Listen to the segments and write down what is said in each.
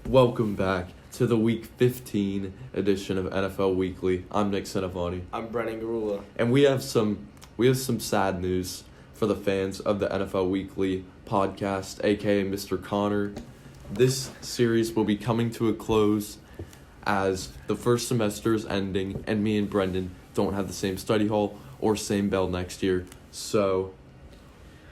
Welcome back to the Week 15 edition of NFL Weekly. I'm Nick Senavani. I'm Brenden. And we have some sad news for the fans of the NFL Weekly podcast, aka Mr. Connor. This series will be coming to a close as the first semester is ending and me and Brenden don't have the same study hall or same bell next year. So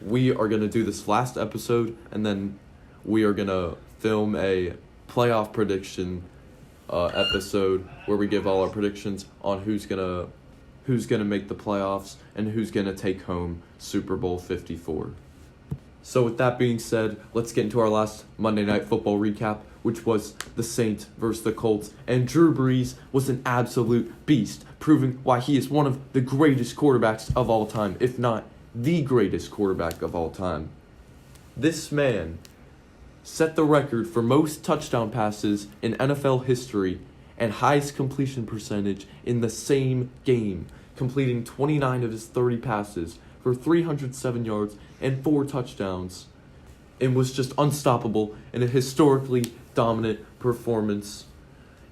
we are going to do this last episode and then we are going to film a playoff prediction episode where we give all our predictions on who's gonna make the playoffs and who's gonna take home Super Bowl 54. So with that being said, let's get into our last Monday Night Football recap, which was the Saints versus the Colts, and Drew Brees was an absolute beast, proving why he is one of the greatest quarterbacks of all time, if not the greatest quarterback of all time. This man set the record for most touchdown passes in NFL history and highest completion percentage in the same game, completing 29 of his 30 passes for 307 yards and 4 touchdowns, and was just unstoppable in a historically dominant performance.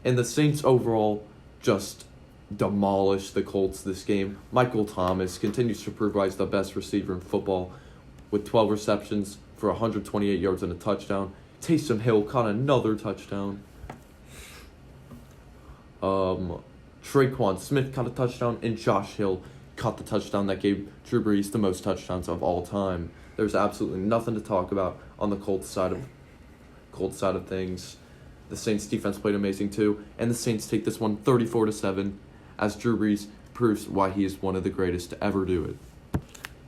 And the Saints overall just demolished the Colts this game. Michael Thomas continues to prove why he's the best receiver in football with 12 receptions for 128 yards and a touchdown. Taysom Hill caught another touchdown. Traquan Smith caught a touchdown, and Josh Hill caught the touchdown that gave Drew Brees the most touchdowns of all time. There's absolutely nothing to talk about on the Colts side of things. The Saints defense played amazing too, and the Saints take this one 34-7 as Drew Brees proves why he is one of the greatest to ever do it.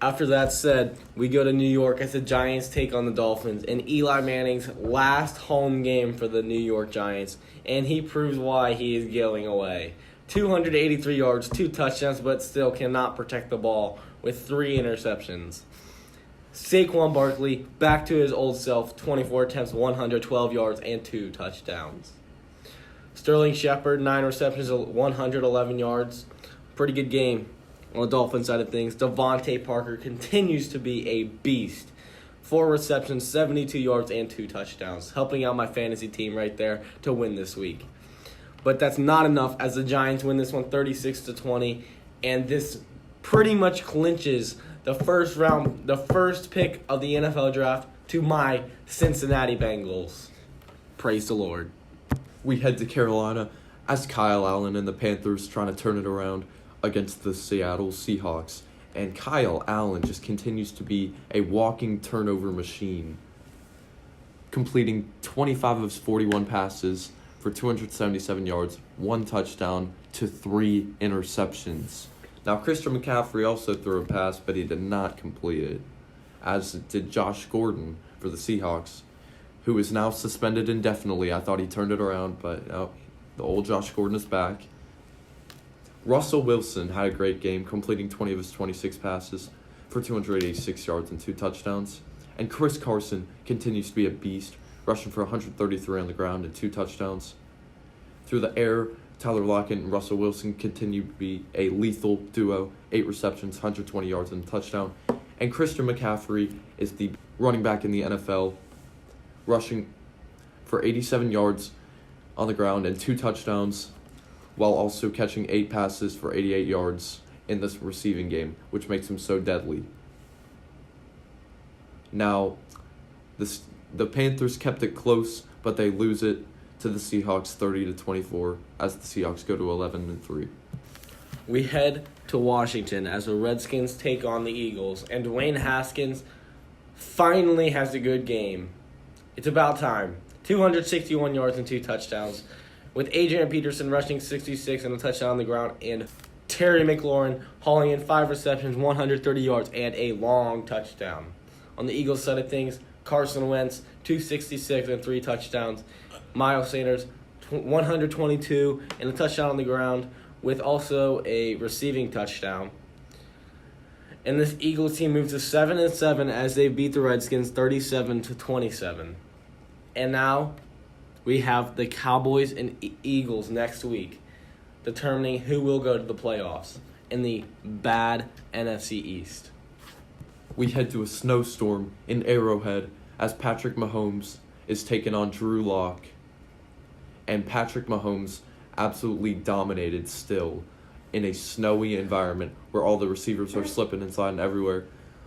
After that said, we go to New York as the Giants take on the Dolphins in Eli Manning's last home game for the New York Giants, and he proves why he is going away. 283 yards, 2 touchdowns, but still cannot protect the ball with 3 interceptions. Saquon Barkley, back to his old self, 24 attempts, 112 yards, and 2 touchdowns. Sterling Shepard, 9 receptions, 111 yards. Pretty good game. On the Dolphins side of things, Devontae Parker continues to be a beast. 4 receptions, 72 yards, and 2 touchdowns, helping out my fantasy team right there to win this week. But that's not enough as the Giants win this one 36-20, and this pretty much clinches the first pick of the NFL draft to my Cincinnati Bengals. Praise the Lord. We head to Carolina as Kyle Allen and the Panthers trying to turn it around against the Seattle Seahawks, and Kyle Allen just continues to be a walking turnover machine, completing 25 of his 41 passes for 277 yards, 1 touchdown to 3 interceptions. Now, Christian McCaffrey also threw a pass, but he did not complete it, as did Josh Gordon for the Seahawks, who is now suspended indefinitely. I thought he turned it around, but the old Josh Gordon is back. Russell Wilson had a great game, completing 20 of his 26 passes for 286 yards and 2 touchdowns. And Chris Carson continues to be a beast, rushing for 133 on the ground and 2 touchdowns. Through the air, Tyler Lockett and Russell Wilson continue to be a lethal duo, 8 receptions, 120 yards and a touchdown. And Christian McCaffrey is the running back in the NFL, rushing for 87 yards on the ground and 2 touchdowns, while also catching 8 passes for 88 yards in this receiving game, which makes him so deadly. Now, the Panthers kept it close, but they lose it to the Seahawks 30-24 as the Seahawks go to 11-3. We head to Washington as the Redskins take on the Eagles, and Dwayne Haskins finally has a good game. It's about time. 261 yards and 2 touchdowns, with Adrian Peterson rushing 66 and a touchdown on the ground, and Terry McLaurin hauling in 5 receptions, 130 yards, and a long touchdown. On the Eagles side of things, Carson Wentz, 266 and 3 touchdowns. Miles Sanders, 122 and a touchdown on the ground, with also a receiving touchdown. And this Eagles team moves to 7-7 as they beat the Redskins 37-27. And now we have the Cowboys and Eagles next week, determining who will go to the playoffs in the bad NFC East. We head to a snowstorm in Arrowhead as Patrick Mahomes is taking on Drew Lock and Patrick Mahomes absolutely dominated still in a snowy environment where all the receivers are slipping inside and everywhere.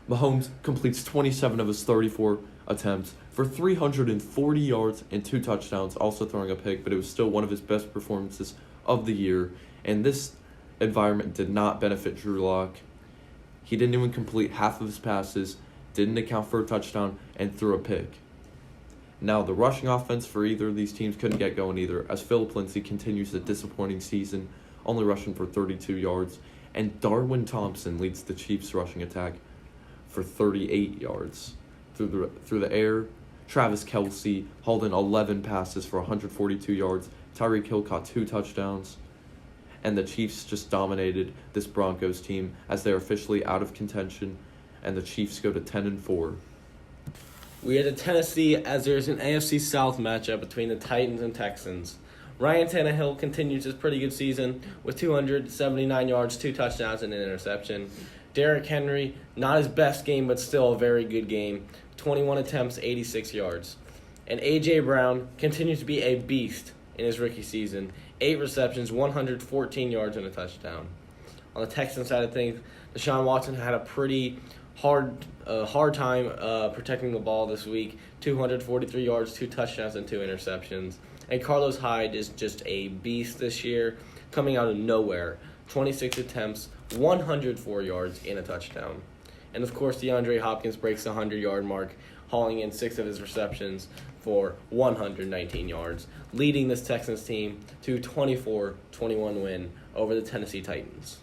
Mahomes completes 27 of his 34 attempts for 340 yards and 2 touchdowns, also throwing a pick, but it was still one of his best performances of the year. And this environment did not benefit Drew Lock. He didn't even complete half of his passes, didn't account for a touchdown, and threw a pick. Now, the rushing offense for either of these teams couldn't get going either, as Phillip Lindsay continues a disappointing season, only rushing for 32 yards, and Darwin Thompson leads the Chiefs' rushing attack for 38 yards. Through the air, Travis Kelce hauled in 11 passes for 142 yards. Tyreek Hill caught 2 touchdowns. And the Chiefs just dominated this Broncos team as they're officially out of contention, and the Chiefs go to 10-4. We head to Tennessee as there's an AFC South matchup between the Titans and Texans. Ryan Tannehill continues his pretty good season with 279 yards, 2 touchdowns, and an interception. Derrick Henry, not his best game, but still a very good game. 21 attempts, 86 yards. And A.J. Brown continues to be a beast in his rookie season. 8 receptions, 114 yards, and a touchdown. On the Texans side of things, Deshaun Watson had a pretty hard time protecting the ball this week. 243 yards, 2 touchdowns, and 2 interceptions. And Carlos Hyde is just a beast this year, coming out of nowhere. 26 attempts, 104 yards, and a touchdown. And, of course, DeAndre Hopkins breaks the 100-yard mark, hauling in 6 of his receptions for 119 yards, leading this Texans team to 24-21 win over the Tennessee Titans.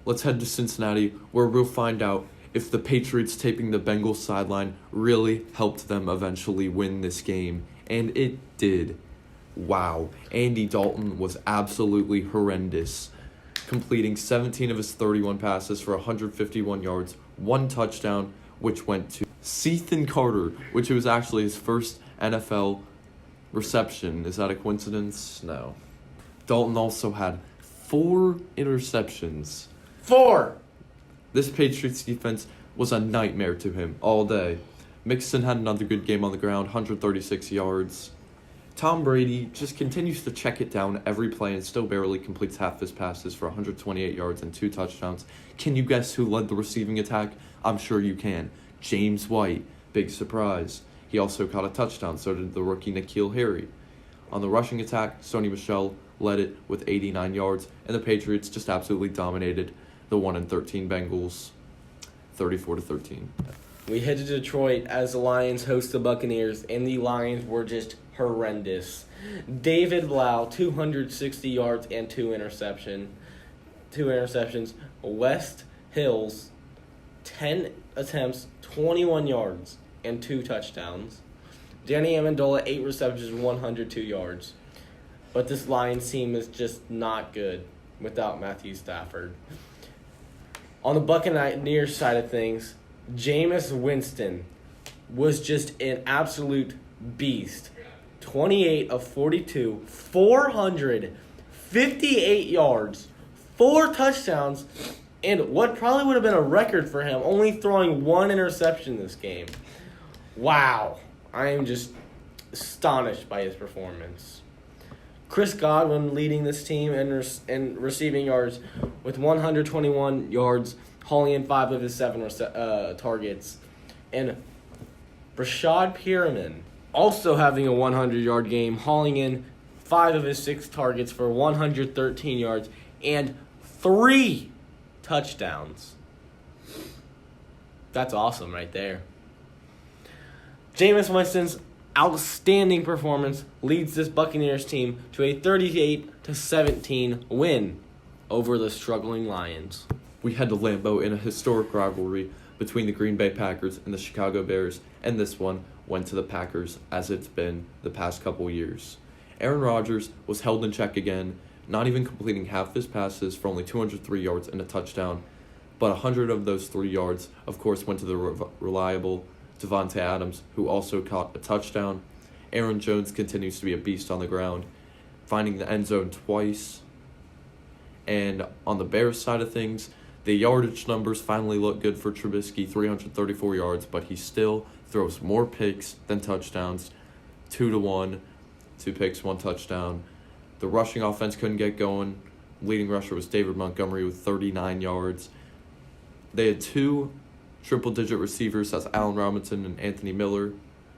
Let's head to Cincinnati, where we'll find out if the Patriots taping the Bengals sideline really helped them eventually win this game. And it did. Wow. Andy Dalton was absolutely horrendous, completing 17 of his 31 passes for 151 yards, 1 touchdown, which went to Ethan Carter, which was actually his first NFL reception. Is that a coincidence? No. Dalton also had 4 interceptions. 4! This Patriots defense was a nightmare to him all day. Mixon had another good game on the ground, 136 yards. Tom Brady just continues to check it down every play and still barely completes half his passes for 128 yards and 2 touchdowns. Can you guess who led the receiving attack? I'm sure you can. James White. Big surprise. He also caught a touchdown, so did the rookie N'Keal Harry. On the rushing attack, Sony Michel led it with 89 yards, and the Patriots just absolutely dominated the 1-13 Bengals, 34-13. We head to Detroit as the Lions host the Buccaneers, and the Lions were just horrendous. David Blau, 260 yards and 2 interceptions. West Hills, 10 attempts, 21 yards, and 2 touchdowns. Danny Amendola, 8 receptions, 102 yards. But this Lions team is just not good without Matthew Stafford. On the Buccaneers side of things, Jameis Winston was just an absolute beast. 28 of 42, 458 yards, 4 touchdowns, and what probably would have been a record for him, only throwing 1 interception this game. Wow. I am just astonished by his performance. Chris Godwin leading this team in receiving yards with 121 yards, hauling in 5 of his 7 targets. And Rashad Perriman also having a 100-yard game, hauling in 5 of his 6 targets for 113 yards and 3 touchdowns. That's awesome right there. Jameis Winston's outstanding performance leads this Buccaneers team to a 38-17 win over the struggling Lions. We head to Lambeau in a historic rivalry between the Green Bay Packers and the Chicago Bears, and this one went to the Packers as it's been the past couple years. Aaron Rodgers was held in check again, not even completing half his passes for only 203 yards and a touchdown, but 100 of those 3 yards, of course, went to the reliable Devontae Adams, who also caught a touchdown. Aaron Jones continues to be a beast on the ground, finding the end zone twice. And on the Bears side of things, the yardage numbers finally look good for Trubisky, 334 yards, but he still throws more picks than touchdowns, 2-1. 2 picks, 1 touchdown. The rushing offense couldn't get going. Leading rusher was David Montgomery with 39 yards. They had 2 triple-digit receivers, that's Allen Robinson and Anthony Miller,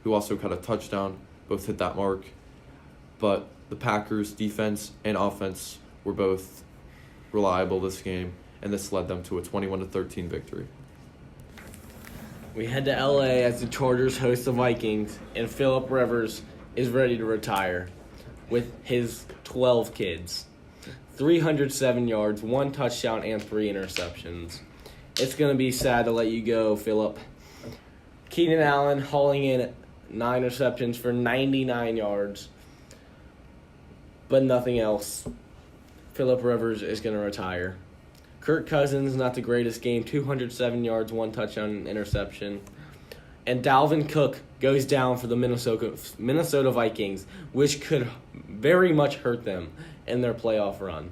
who also caught a touchdown. Both hit that mark. But the Packers' defense and offense were both reliable this game, and this led them to a 21-13 victory. We head to LA as the Chargers host the Vikings, and Phillip Rivers is ready to retire with his 12 kids. 307 yards, 1 touchdown, and 3 interceptions. It's going to be sad to let you go, Phillip. Keenan Allen hauling in 9 receptions for 99 yards, but nothing else. Phillip Rivers is going to retire. Kirk Cousins, not the greatest game, 207 yards, 1 touchdown, and interception. And Dalvin Cook goes down for the Minnesota Vikings, which could very much hurt them in their playoff run.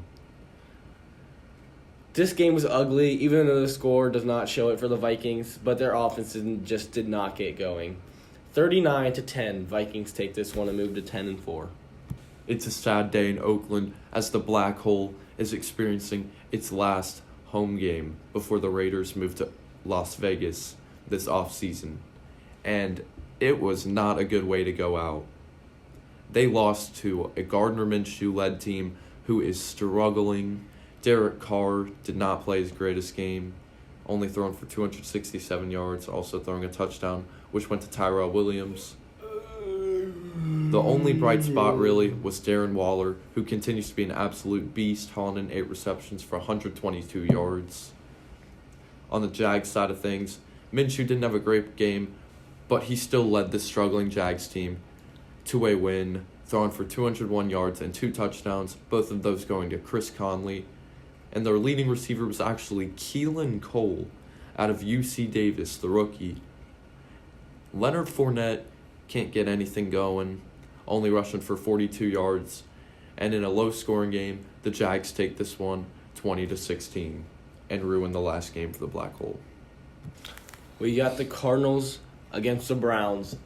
This game was ugly, even though the score does not show it for the Vikings, but their offense just did not get going. 39-10, Vikings take this one and move to 10-4. It's a sad day in Oakland as the Black Hole is experiencing its last home game before the Raiders move to Las Vegas this offseason. And it was not a good way to go out. They lost to a Gardner Minshew-led team who is struggling. Derek Carr did not play his greatest game, only thrown for 267 yards, also throwing a touchdown, which went to Tyrell Williams. The only bright spot, really, was Darren Waller, who continues to be an absolute beast, hauling in 8 receptions for 122 yards. On the Jags side of things, Minshew didn't have a great game, but he still led the struggling Jags team to a win, throwing for 201 yards and 2 touchdowns, both of those going to Chris Conley. And their leading receiver was actually Keelan Cole out of UC Davis, the rookie. Leonard Fournette can't get anything going, only rushing for 42 yards. And in a low-scoring game, the Jags take this one 20-16 and ruin the last game for the Black Hole. We got the Cardinals against the Browns,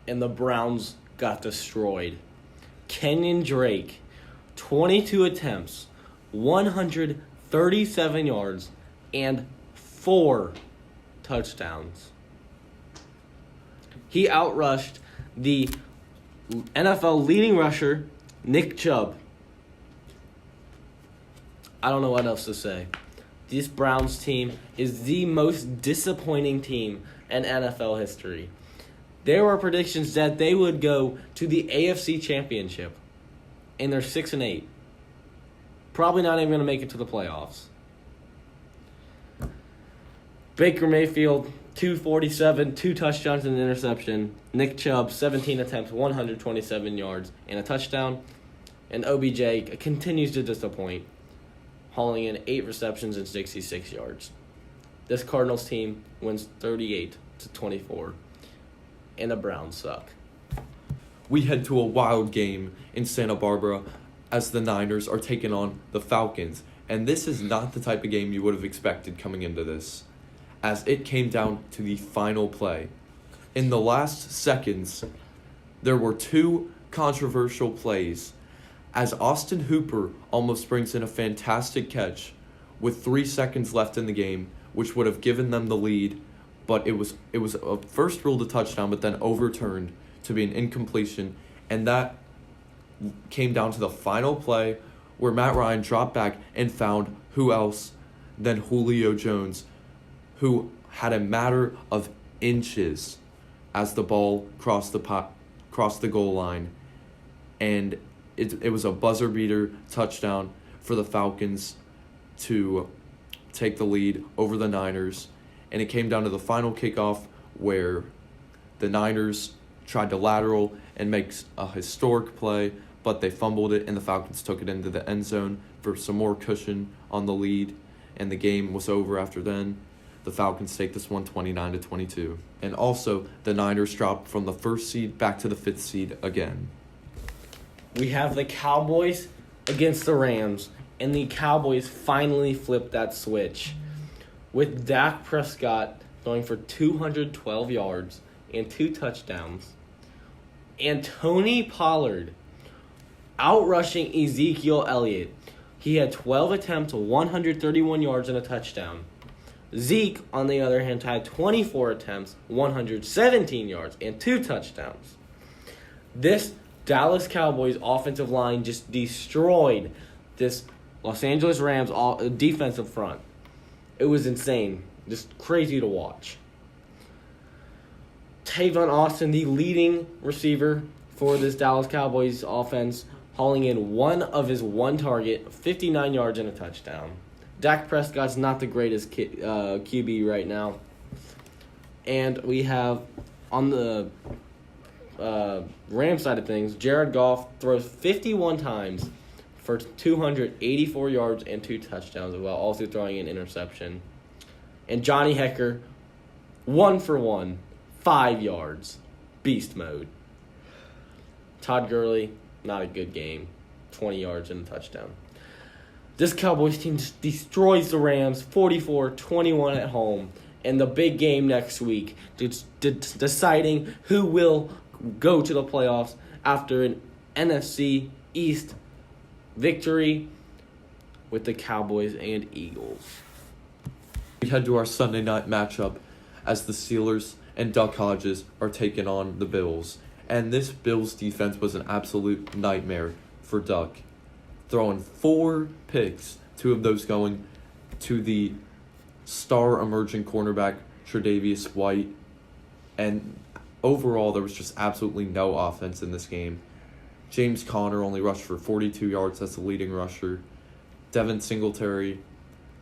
and the Browns got destroyed. Kenyon Drake, 22 attempts, 137 yards, and 4 touchdowns. He outrushed the NFL leading rusher, Nick Chubb. I don't know what else to say. This Browns team is the most disappointing team in NFL history. There were predictions that they would go to the AFC Championship, and they're 6-8. Probably not even going to make it to the playoffs. Baker Mayfield, 247, 2 touchdowns and an interception. Nick Chubb, 17 attempts, 127 yards, and a touchdown. And OBJ continues to disappoint, hauling in 8 receptions and 66 yards. This Cardinals team wins 38-24, and the Browns suck. We head to a wild game in Santa Barbara as the Niners are taking on the Falcons. And this is not the type of game you would have expected coming into this, as it came down to the final play. In the last seconds, there were 2 controversial plays as Austin Hooper almost brings in a fantastic catch with 3 seconds left in the game, which would have given them the lead, but it was a first ruled a touchdown, but then overturned to be an incompletion, and that came down to the final play where Matt Ryan dropped back and found who else than Julio Jones, who had a matter of inches as the ball crossed the goal line, and it was a buzzer beater touchdown for the Falcons to take the lead over the Niners. And it came down to the final kickoff where the Niners tried to lateral and make a historic play, but they fumbled it and the Falcons took it into the end zone for some more cushion on the lead, and the game was over after then. The Falcons take this one 29-22. And also, the Niners dropped from the 1st seed back to the 5th seed again. We have the Cowboys against the Rams, and the Cowboys finally flipped that switch with Dak Prescott throwing for 212 yards and 2 touchdowns. And Tony Pollard outrushing Ezekiel Elliott. He had 12 attempts, 131 yards, and a touchdown. Zeke, on the other hand, had 24 attempts, 117 yards, and 2 touchdowns. This Dallas Cowboys offensive line just destroyed this Los Angeles Rams defensive front. It was insane. Just crazy to watch. Tavon Austin, the leading receiver for this Dallas Cowboys offense, hauling in one of his one target, 59 yards and a touchdown. Dak Prescott's not the greatest QB right now. And we have, on the Rams side of things, Jared Goff throws 51 times for 284 yards and 2 touchdowns, while also throwing an interception. And Johnny Hecker, 1 for 1, 5 yards, beast mode. Todd Gurley, not a good game, 20 yards and a touchdown. This Cowboys team just destroys the Rams 44-21 at home. And the big game next week, deciding who will go to the playoffs after an NFC East victory with the Cowboys and Eagles. We head to our Sunday night matchup as the Steelers and Duck Hodges are taking on the Bills. And this Bills defense was an absolute nightmare for Duck, throwing 4 picks, 2 of those going to the star emerging cornerback Tre'Davious White. And overall, there was just absolutely no offense in this game. James Conner only rushed for 42 yards. That's the leading rusher. Devin Singletary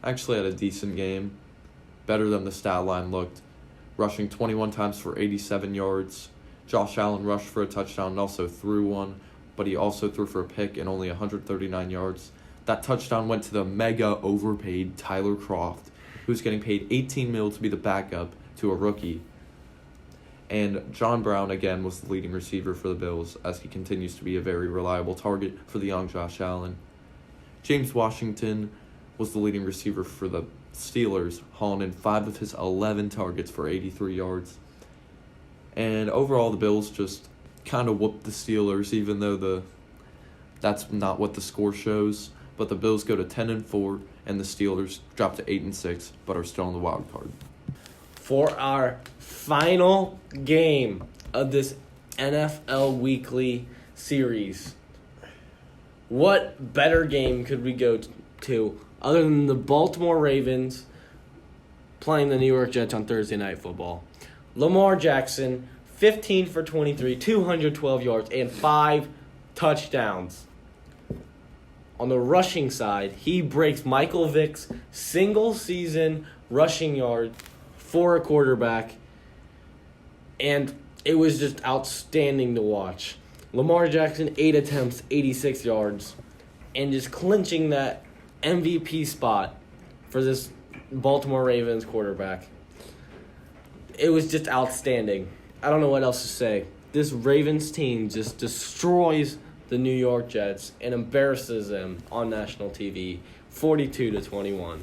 actually had a decent game, better than the stat line looked, rushing 21 times for 87 yards. Josh Allen rushed for a touchdown and also threw one, but he also threw for a pick and only 139 yards. That touchdown went to the mega overpaid Tyler Kroft, who's getting paid $18 million to be the backup to a rookie. And John Brown, again, was the leading receiver for the Bills, as he continues to be a very reliable target for the young Josh Allen. James Washington was the leading receiver for the Steelers, hauling in 5 of his 11 targets for 83 yards. And overall, the Bills just kind of whooped the Steelers, even though that's not what the score shows. But the Bills go to 10-4, and the Steelers drop to 8-6, but are still in the wild card. For our final game of this NFL Weekly series, what better game could we go to other than the Baltimore Ravens playing the New York Jets on Thursday Night Football? Lamar Jackson, 15 for 23, 212 yards, and 5 touchdowns. On the rushing side, he breaks Michael Vick's single-season rushing yard for a quarterback, and it was just outstanding to watch. Lamar Jackson, 8 attempts, 86 yards, and just clinching that MVP spot for this Baltimore Ravens quarterback. It was just outstanding. I don't know what else to say. This Ravens team just destroys the New York Jets and embarrasses them on national TV, 42-21.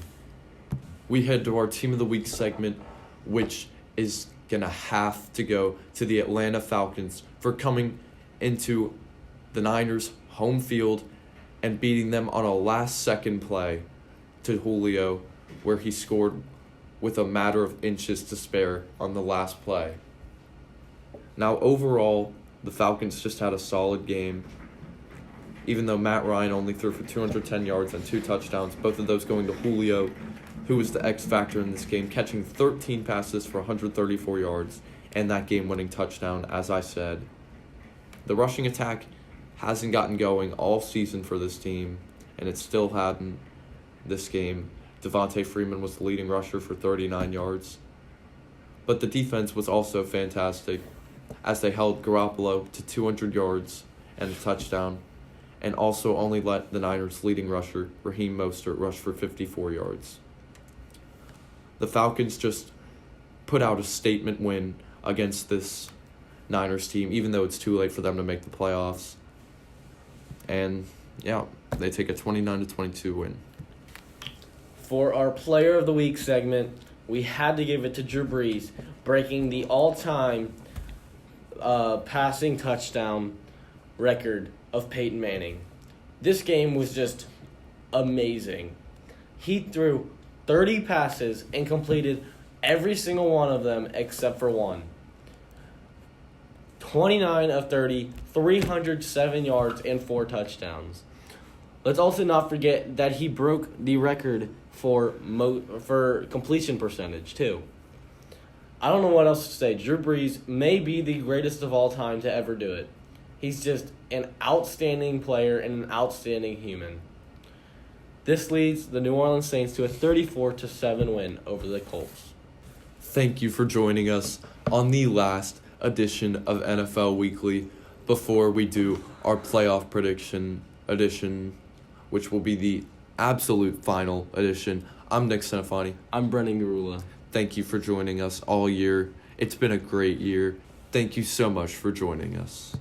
We head to our Team of the Week segment, which is going to have to go to the Atlanta Falcons for coming into the Niners' home field and beating them on a last-second play to Julio, where he scored with a matter of inches to spare on the last play. Now, overall, the Falcons just had a solid game. Even though Matt Ryan only threw for 210 yards and 2 touchdowns, both of those going to Julio, who was the X factor in this game, catching 13 passes for 134 yards and that game-winning touchdown, as I said. The rushing attack hasn't gotten going all season for this team, and it still hadn't this game. Devontae Freeman was the leading rusher for 39 yards. But the defense was also fantastic, as they held Garoppolo to 200 yards and a touchdown, and also only let the Niners' leading rusher, Raheem Mostert, rush for 54 yards. The Falcons just put out a statement win against this Niners team, even though it's too late for them to make the playoffs. And, yeah, they take a 29-22 win. For our Player of the Week segment, we had to give it to Drew Brees, breaking the all-time passing touchdown record of Peyton Manning. This game was just amazing. He threw 30 passes and completed every single one of them except for one. 29 of 30, 307 yards, and 4 touchdowns. Let's also not forget that he broke the record for completion percentage, too. I don't know what else to say. Drew Brees may be the greatest of all time to ever do it. He's just an outstanding player and an outstanding human. This leads the New Orleans Saints to a 34-7 win over the Colts. Thank you for joining us on the last edition of NFL Weekly before we do our playoff prediction edition, which will be the absolute final edition. I'm Nick Senefani. I'm Brenden Garula. Thank you for joining us all year. It's been a great year. Thank you so much for joining us.